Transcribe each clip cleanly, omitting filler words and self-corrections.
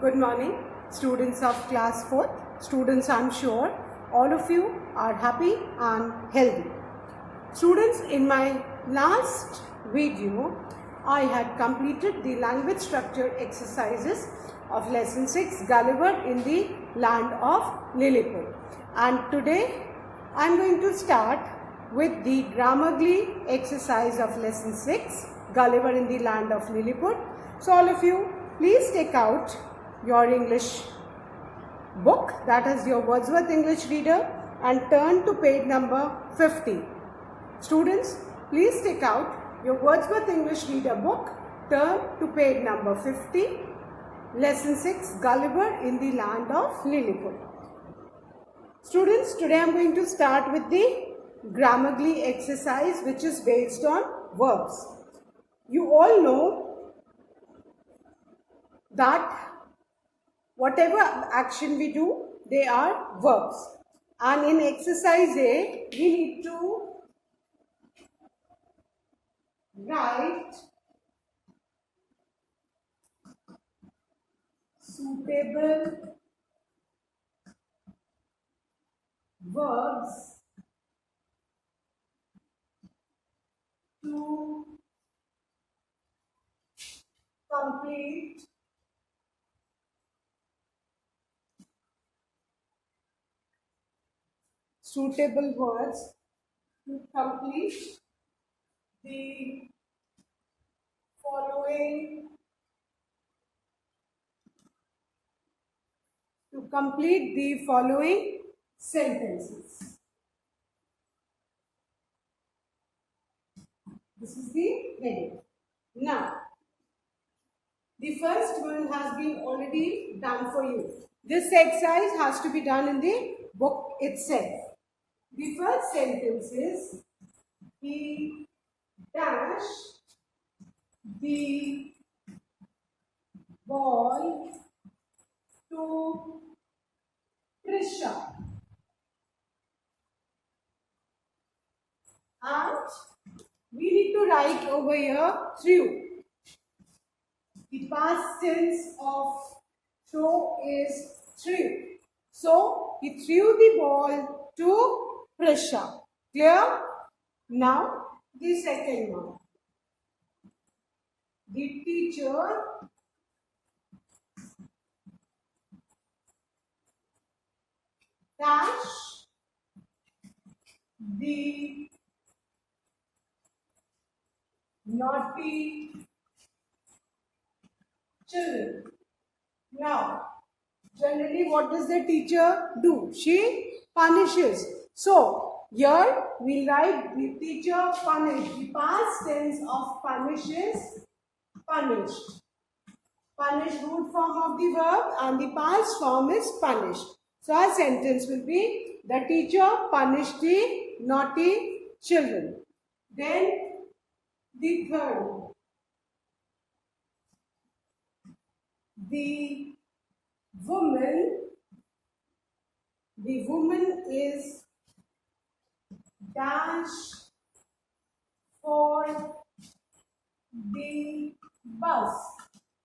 Good morning, students of class 4th. Students, I'm sure all of you are happy and healthy. Students, in my last video, I had completed the language structure exercises of lesson 6, Gulliver in the Land of Lilliput. And today, I'm going to start with the Grammarly exercise of lesson 6, Gulliver in the Land of Lilliput. So all of you, please take out your English book, that is your Wordsworth English Reader, and turn to page number 50. Students, please take out your Wordsworth English Reader book, turn to page number 50, lesson 6, Gulliver in the Land of Lilliput. Students, today I am going to start with the Grammarly exercise, which is based on verbs. You all know that whatever action we do, they are verbs. And in exercise A, we need to write suitable verbs to complete suitable words to complete the following sentences. This is the heading. Now, the first one has been already done for you. This exercise has to be done in the book itself. The first sentence is, he dashed the ball to Trisha. And we need to write over here threw. The past tense of throw is threw. So, he threw the ball to Prisha. Clear? Now, the second one. The teacher dashed the naughty children. Now, generally what does the teacher do? She punishes. So, here we write the teacher punished. The past tense of punishes, punished. Punished root form of the verb and the past form is punished. So, our sentence will be, the teacher punished the naughty children. Then, the third one. The woman is dash for the bus.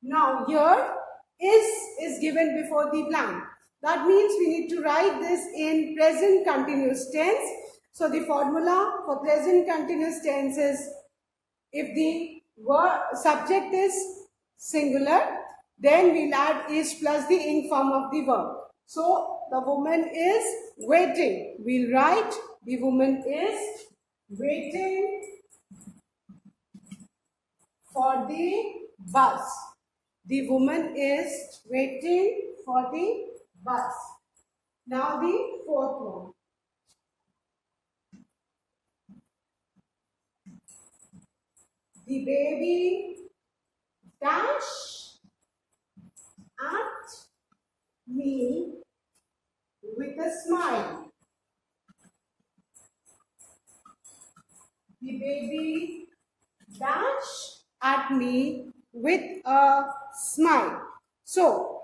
Now here is given before the blank. That means we need to write this in present continuous tense. So the formula for present continuous tense is, if the subject is singular, then we'll add is plus the ing form of the verb. So, the woman is waiting. We'll write, the woman is waiting for the bus. The woman is waiting for the bus. Now, the fourth one. The baby dash at me with a smile. The baby dash at me with a smile. So,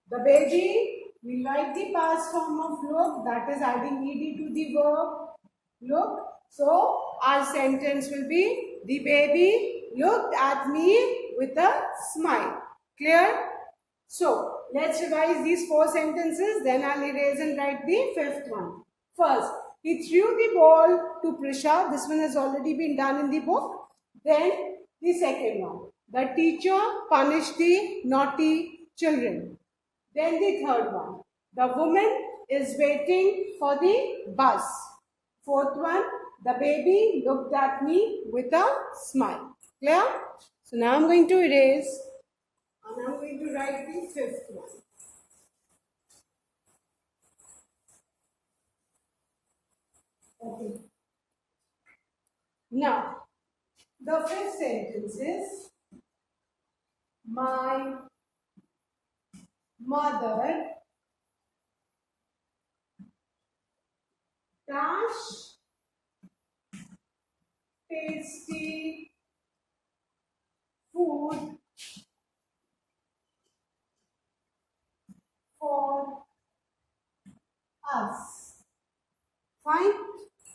the baby, we write the past form of look, that is adding ed to the verb look. So, our sentence will be, the baby looked at me with a smile. Clear? So let's revise these 4 sentences, then I'll erase and write the 5th one. First, he threw the ball to Prisha. This one has already been done in the book. Then the second one, the teacher punished the naughty children. Then the third one, the woman is waiting for the bus. Fourth one, the baby looked at me with a smile. Clear? So now I'm going to erase and I'm going to write the 5th one. Okay. Now, the 5th sentence is, my mother dash tasty food for us. Fine.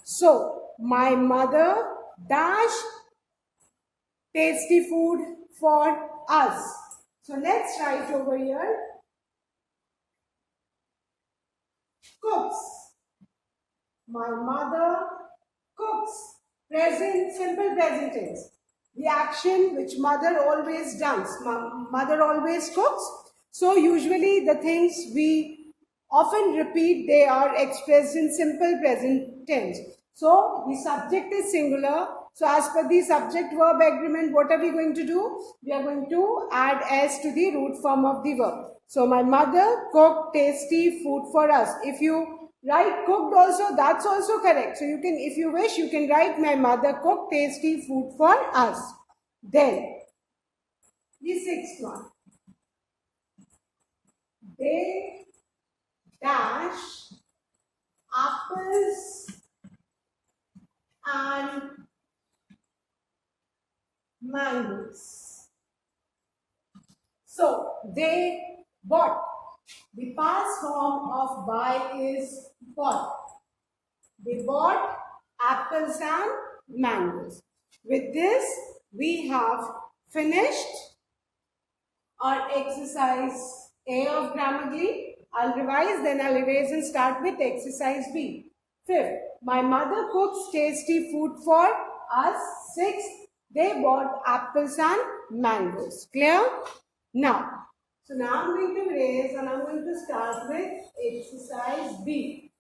So, my mother dash tasty food for us. So, let's write over here. Cooks. My mother cooks. Present, simple present tense. The action which mother always does. Mother always cooks. So usually the things we often repeat, they are expressed in simple present tense. So the subject is singular. So as per the subject verb agreement, what are we going to do? We are going to add s to the root form of the verb. So my mother cooked tasty food for us. If you write cooked also, that's also correct. So you can, if you wish, you can write my mother cooked tasty food for us. Then the 6th one. They dash apples and mangoes. So they bought. The past form of buy is bought. They bought apples and mangoes. With this, we have finished our exercise A of Grammarly. I'll revise, then I'll erase and start with exercise B. 5th, my mother cooks tasty food for us. 6th, they bought apples and mangoes. Clear? Now, so now I'm going to erase and I'm going to start with exercise B.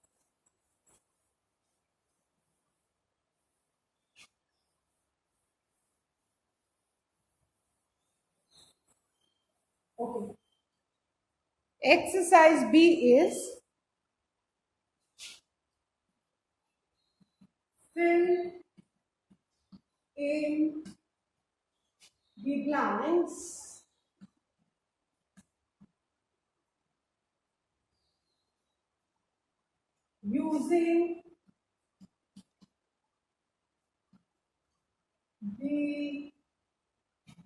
Okay. Exercise B is fill in the blanks using the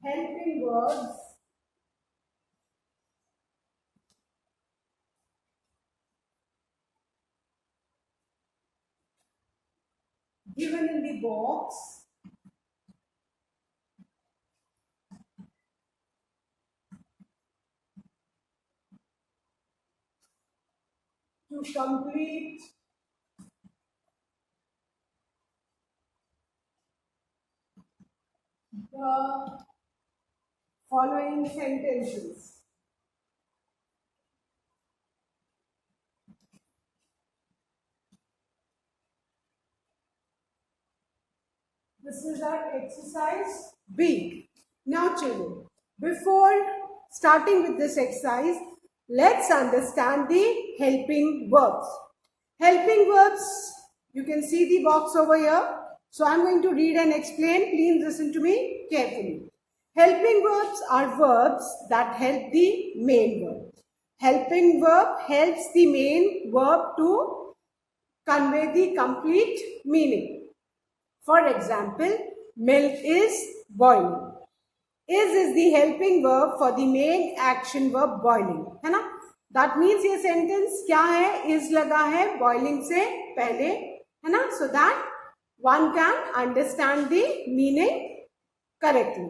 helping verbs given in the box to complete the following sentences. This is our exercise B. Now children, before starting with this exercise, let's understand the helping verbs. Helping verbs, you can see the box over here. So I'm going to read and explain. Please listen to me carefully. Helping verbs are verbs that help the main verb. Helping verb helps the main verb to convey the complete meaning. For example, milk is boiling. Is the helping verb for the main action verb boiling, है ना? That means ये sentence क्या है? Is लगा है boiling से पहले, है ना? So that one can understand the meaning correctly.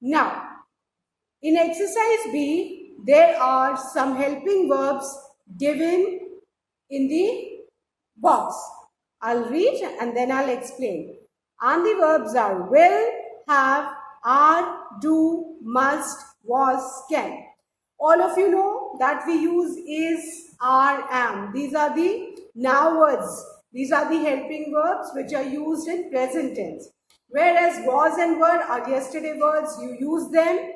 Now, in exercise B, there are some helping verbs given in the box. I'll read and then I'll explain. And the verbs are will, have, are, do, must, was, can. All of you know that we use is, are, am. These are the now words. These are the helping verbs which are used in present tense. Whereas was and were are yesterday words, you use them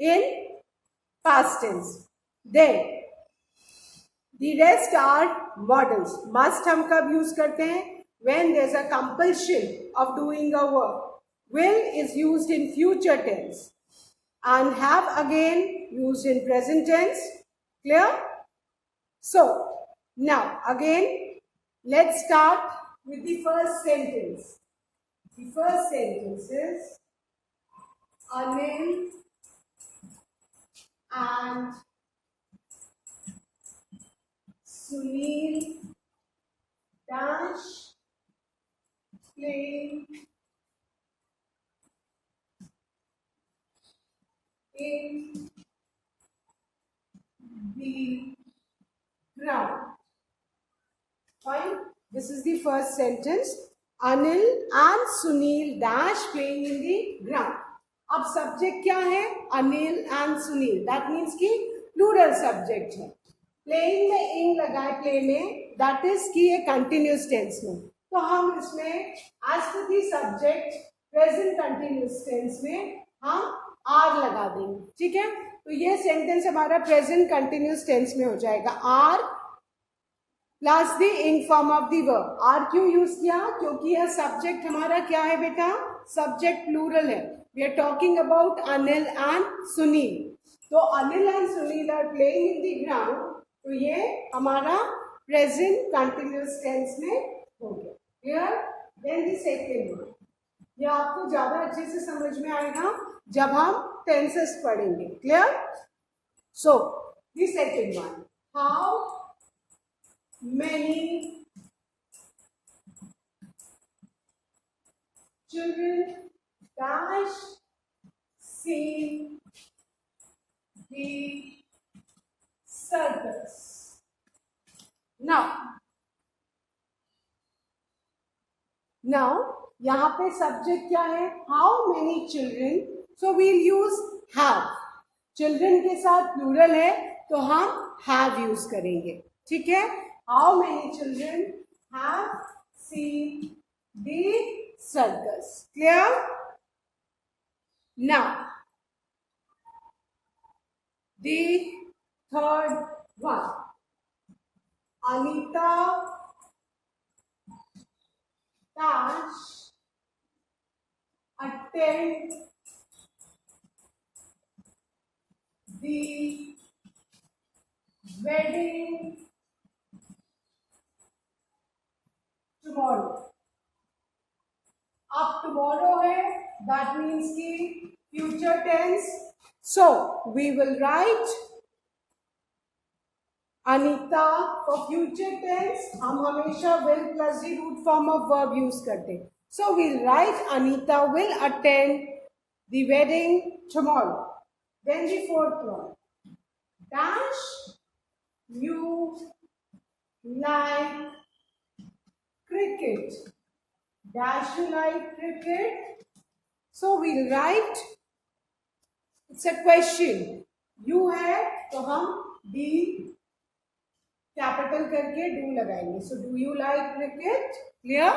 in past tense. Then the rest are models. Must हम कब use करते हैं? When there's a compulsion of doing a work. Will is used in future tense. And have again used in present tense. Clear? So, now again, let's start with the first sentence. The first sentence is Anil and Sunil dash playing in the ground. Fine. This is the first sentence. Anil and Sunil dash playing in the ground. अब subject क्या है? Anil and Sunil. That means कि plural subject है. Playing में इन लगाए play में, that is कि ये कंटिन्यूस टेंस में. तो हम इसमें as to the subject present continuous tense में हम आर लगा देंगे. ठीक है. तो ये सेंटेंस हमारा प्रेजेंट कंटिन्यूस टेंस में हो जाएगा. Are plus the ing form of the verb. Are क्यों यूज किया? क्योंकि यह सब्जेक्ट हमारा क्या है बेटा? सब्जेक्ट प्लूरल है. We are talking about Anil and Sunil. तो Anil and Sunil are playing in the ground. तो ये हमारा प्रेजेंट कंटिन्यूस टेंस में हो गया. Clear? Then the second one. ये आपको ज्यादा अच्छे से समझ में आएगा जब हम टेंसेस पढ़ेंगे. Clear? So the second one. How many children dash see the circus. Now यहाँ पे सब्जेक्ट क्या है? How many children. So we'll use have. Children के साथ प्लूरल है तो हम हैव यूज करेंगे. ठीक है. How many children have seen the circus? Clear? Now, the third one. Anita dash attend the wedding tomorrow. अब tomorrow है, that means कि future tense. So we will write Anita for future tense. हम हमेशा will plus the root form of verb use करते हैं. So we'll write Anita will attend the wedding tomorrow. Then the fourth one. Dash you like cricket. Dash you like cricket. So we'll write, it's a question. You है तो हम D capital करके do लगाएंगे. So do you like cricket? Clear?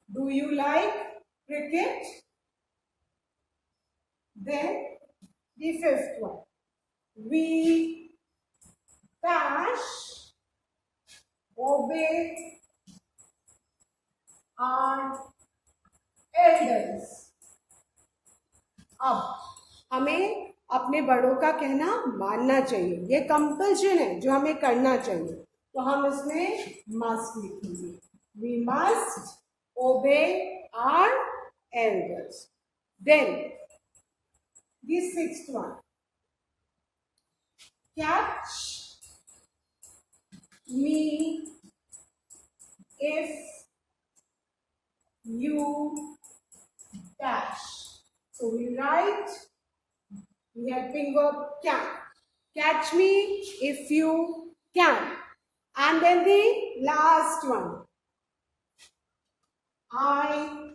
Do you like cricket? Then the fifth one. We dash obey our elders. अब हमें अपने बड़ों का कहना मानना चाहिए. ये कंपल्शन है जो हमें करना चाहिए. तो हम इसमें मस्ट लिखेंगे. We must obey our elders. Then the sixth one. Catch me if you dash. So we write The helping verb can. Catch me if you can. And then the last one. I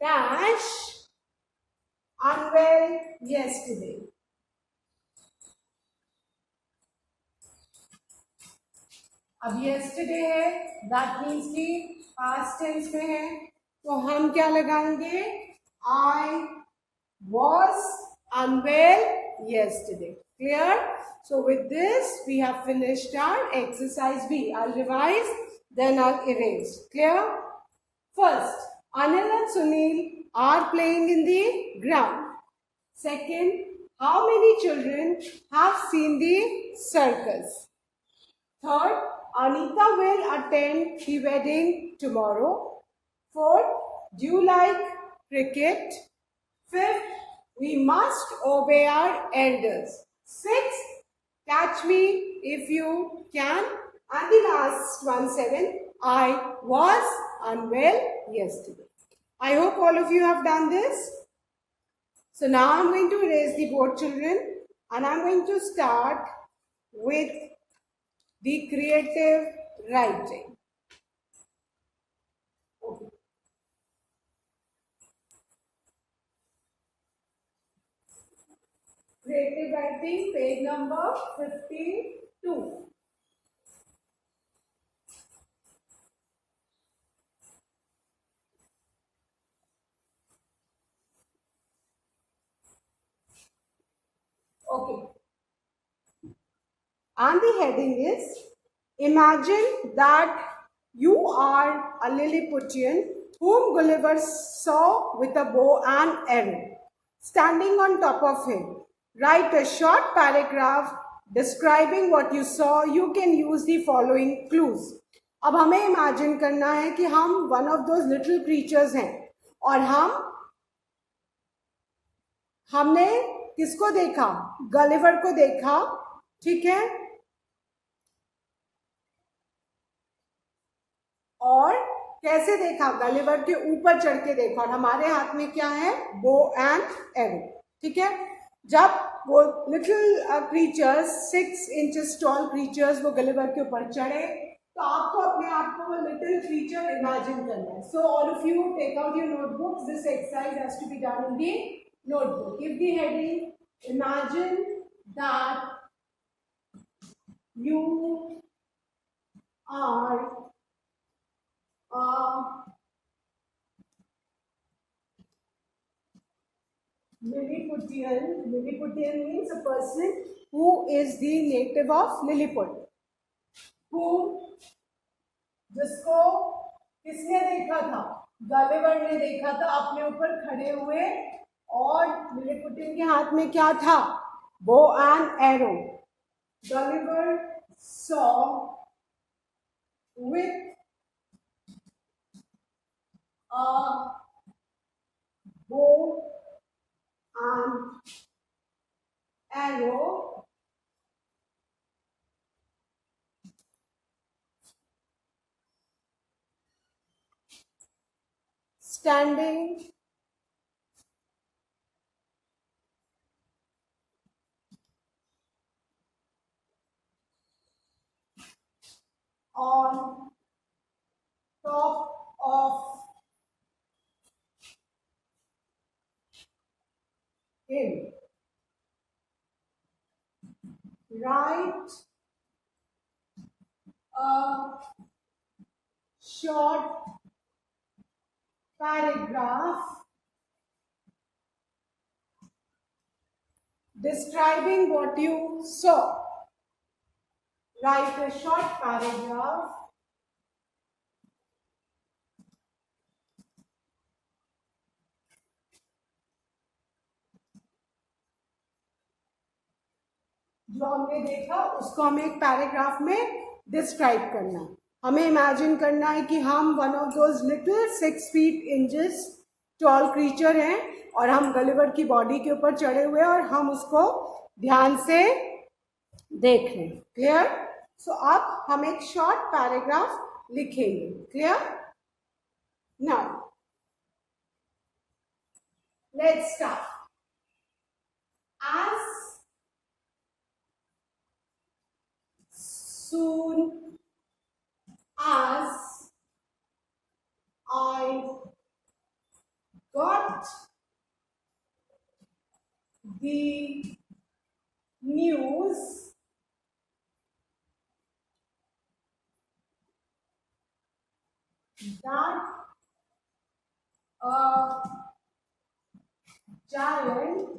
dash unwell yesterday. अब yesterday है, that means कि past tense में है, तो हम क्या लगाएंगे? I was unwell yesterday. Clear? So with this, we have finished our exercise B. I'll revise, then I'll erase. Clear? First, Anil and Sunil are playing in the ground. Second, how many children have seen the circus? Third, Anita will attend the wedding tomorrow. Fourth, do you like cricket? Fifth, we must obey our elders. Sixth, catch me if you can. And the last one, 7, I was unwell yesterday. I hope all of you have done this. So now I'm going to erase the board, children, and I'm going to start with the creative writing. Okay. Creative writing, page number 52. Okay. And the heading is, imagine that you are a Lilliputian whom Gulliver saw with a bow and arrow. Standing on top of him, write a short paragraph describing what you saw. You can use the following clues. अब हमें imagine करना है कि हम one of those little creatures हैं और हमने किसको देखा? गलिवर को देखा. ठीक है, और कैसे देखा? गलिवर के ऊपर चढ़ के देखा और हमारे हाथ में क्या है? Bow and arrow. ठीक है, जब वो little creatures 6 inches tall creatures वो गलिवर के ऊपर चढ़े तो आपको अपने आप को वो लिटिल क्रीचर इमेजिन करना है. So all of you take out your notebooks. This exercise has to be done in the notebook. Give the heading, imagine that you are a Lilliputian. Lilliputian means a person who is the native of Lilliput. Who, जिसको किसने देखा था? Gulliver ने देखा था अपने ऊपर खड़े हुए और लिलिपुटियन के हाथ में क्या था? Bow and arrow. Gulliver saw with a bow and arrow standing on top of him. Write a short paragraph describing what you saw. Write a short paragraph जो हमने देखा उसको हमें एक पैराग्राफ में डिस्क्राइब करना है. हमें इमेजिन करना है कि हम one of those little 6 feet inches tall creature हैं और हम गलिवर की बॉडी के ऊपर चढ़े हुए और हम उसको ध्यान से देख रहे हैं. क्लियर? सो अब हम एक शॉर्ट पैराग्राफ लिखेंगे. Clear? Now let's start. as soon as I got the news that a giant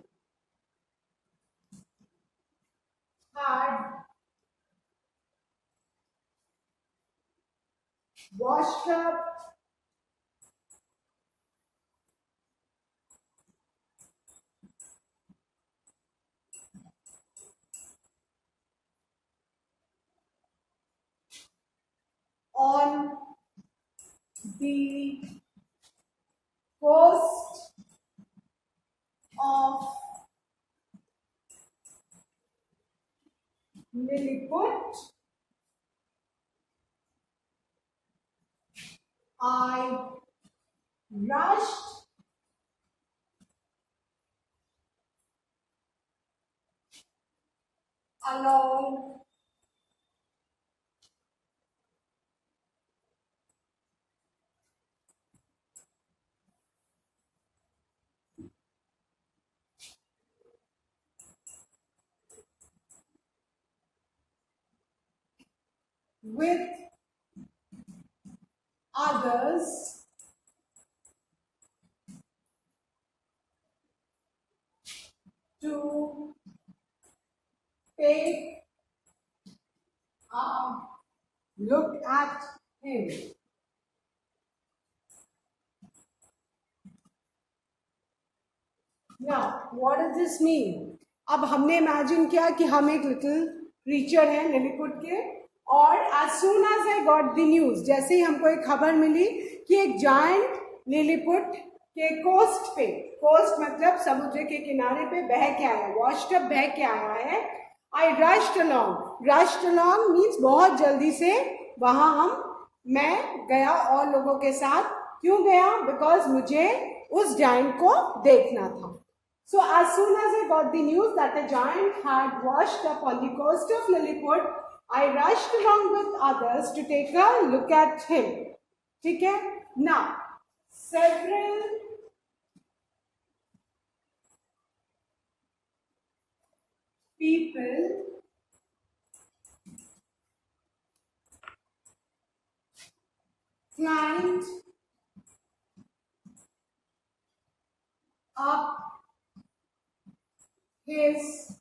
had washed up on the coast of Lilliput, I rushed along with others to take a look at him. Now, what does this mean? अब हमने imagine किया कि हम एक little creature हैं Lilliput के, और as soon as I got the news, जैसे ही हमको एक खबर मिली कि एक जायंट लिलीपुट के कोस्ट पे, कोस्ट मतलब समुद्र के किनारे पे बह के आया, वॉश्ड अप बह के आया है, I rushed along. Rushed along means बहुत जल्दी से वहां मैं गया और लोगों के साथ. क्यों गया? बिकॉज मुझे उस जायंट को देखना था. So as soon as I got the news that a giant had washed up on the coast of Lilliput, I rushed along with others to take a look at him. ठीक है? Now, several people climbed up his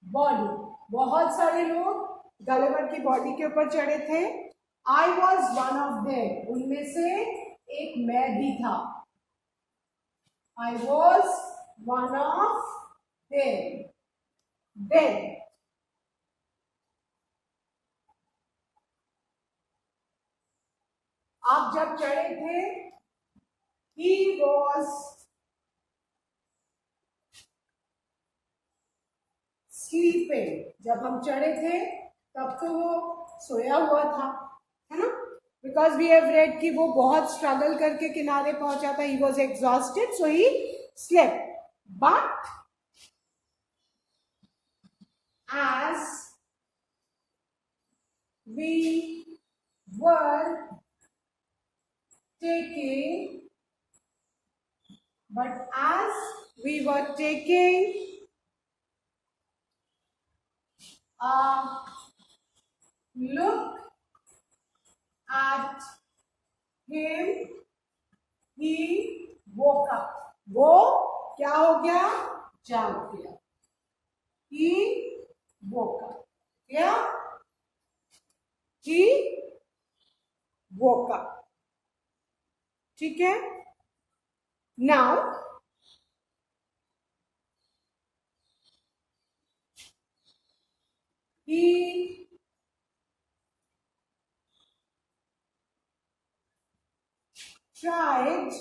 body. बहुत सारे लोग Gulliver की body के ऊपर चढ़े थे. I was one of them. उनमें से एक मैं भी था. I was one of them. Then आप जब चढ़े थे, he was sleeping. जब हम चढ़े थे तब तो वो सोया हुआ था, है ना? बिकॉज वी हैव रेड कि वो बहुत स्ट्रगल करके किनारे पहुंचा था. He was exhausted, so he slept. But as we were taking a look at him, he woke up. वो क्या हो गया? जाग गया. He woke up. Yeah? He woke up. ठीक है? Now, he tried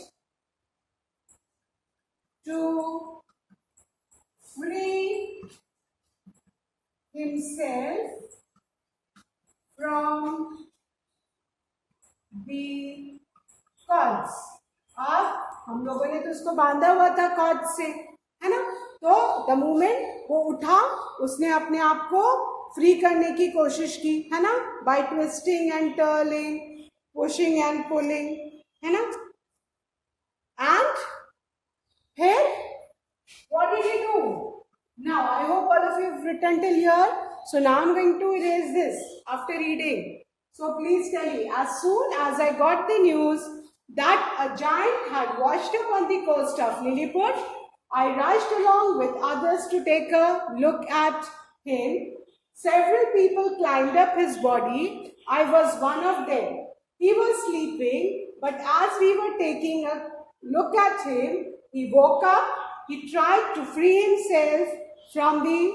to free himself from the cords. अब हम लोगों ने तो उसको बांधा हुआ था कॉर्ड से, है ना? तो द मोमेंट वो उठा, उसने अपने आप को फ्री करने की कोशिश की, है ना, by twisting and turning, pushing and pulling, है ना. एंड फिर what did he do? Now I hope all of you have written till here. So now I'm going to erase this after reading. So please tell me, as soon as I got the news that a giant had washed up on the coast of Lilliput, I rushed along with others to take a look at him. Several people climbed up his body. I was one of them. He was sleeping, but as we were taking a look at him, he woke up. He tried to free himself from the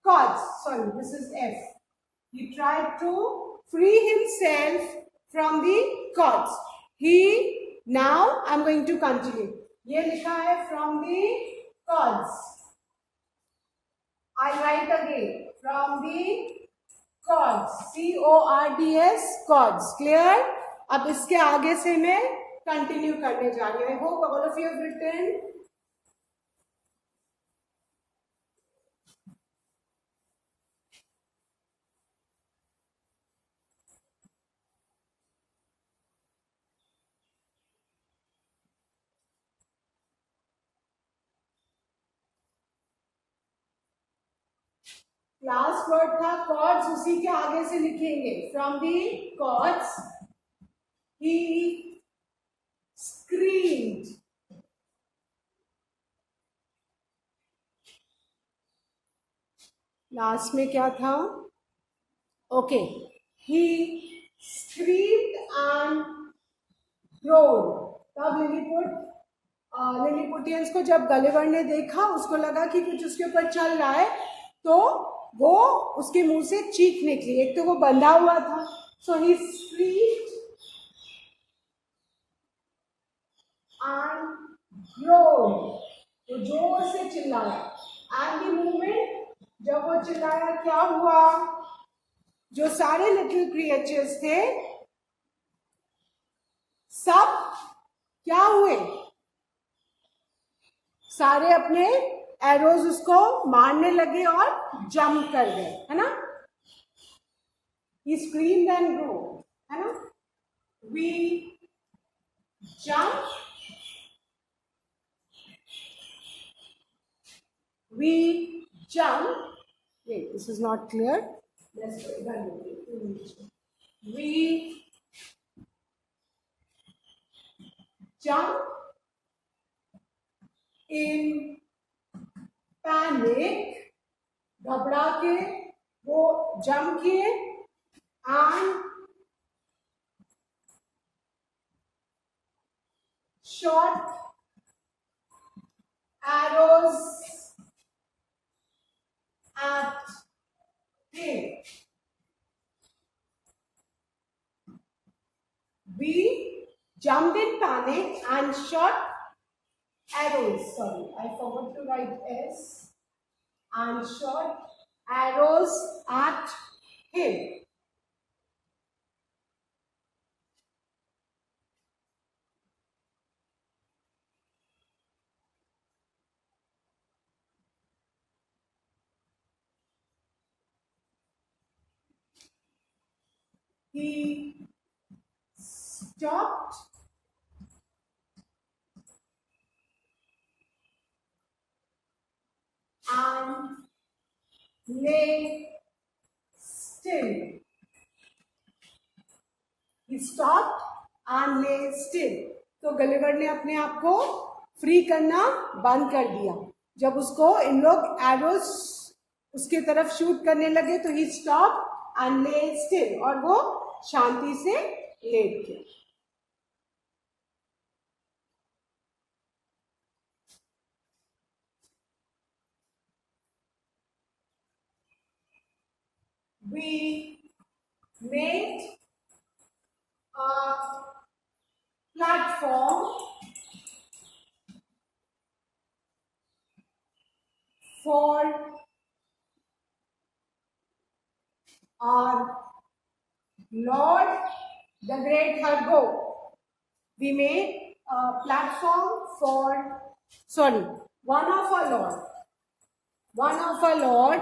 cords. Sorry, this is F. He tried to free himself from the cords. Now I'm going to continue. ये लिखा है from the cords. I write again from the cords. C-O-R-D-S, cords. Clear? अब इसके आगे से मैं continue करने जा रही हूँ. I hope all of you have written. Class word था कॉर्ड्स, उसी के आगे से लिखेंगे from the cords he screamed. Last में क्या था? Okay, he screamed and groaned. तब लिलीपुटियंस को जब गलिवर ने देखा, उसको लगा कि कुछ उसके ऊपर चल रहा है, तो वो उसके मुंह से चीख निकली. एक तो वो बंधा हुआ था, सो ही स्क्रीम्ड एंड ग्रोड, तो जोर से चिल्लाया. एंड द मोमेंट जब वो चिल्लाया, क्या हुआ? जो सारे लिटिल क्रिएचर्स थे सब क्या हुए? सारे अपने एरोज उसको मारने लगे और जंप कर गए, है ना. He screamed and grew, है ना. We jump, wait, this is not clear. Let's go again. We jump in panic, घबरा के वो जंप किए, and shot arrows at him. We jumped in panic and shot arrows. Sorry, I forgot to write S. And shot arrows at him. He stopped and lay still. He stopped and lay still. तो Gulliver ने अपने आप को free करना बंद कर दिया. जब उसको इन लोग एरोस उसके तरफ शूट करने लगे, तो ही स्टॉप एंड ले स्टिल, और वो शांति से लेट गया. We made a platform for our Lord, the Great Hargo. We made a platform for, one of our Lord. one of our Lord,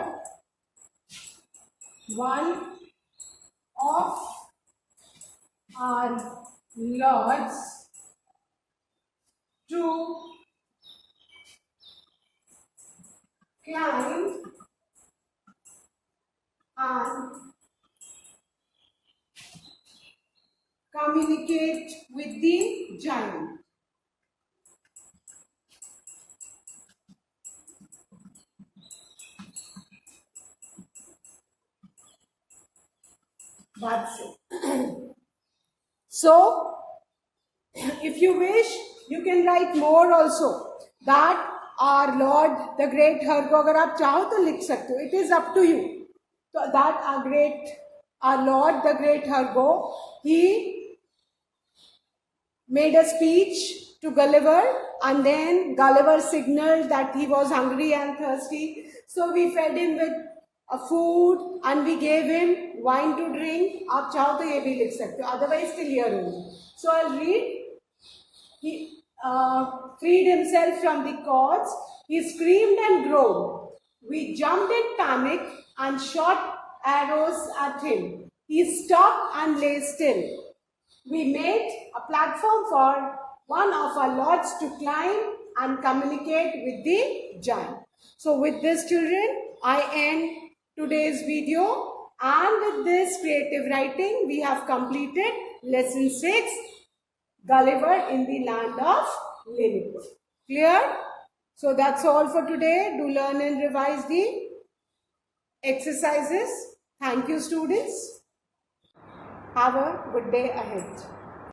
one of our Lords to climb and communicate with the giant. That's it. So, if you wish, you can write more also. That our Lord, the great Hargo, अगर आप चाहो तो लिख सकते हो. It is up to you. So that our Lord, the great Hargo, he made a speech to Gulliver, and then Gulliver signaled that he was hungry and thirsty. So we fed him with food and we gave him wine to drink. आप चाहो तो ये भी लिख सकते हो. Otherwise, still here only. So I'll read. He freed himself from the cords. He screamed and groaned. We jumped in panic and shot arrows at him. He stopped and lay still. We made a platform for one of our lords to climb and communicate with the giant. So with this, children, I end today's video, and with this creative writing, we have completed lesson 6, Gulliver in the land of Lilliput. Clear? So that's all for today. Do learn and revise the exercises. Thank you, students. Have a good day ahead.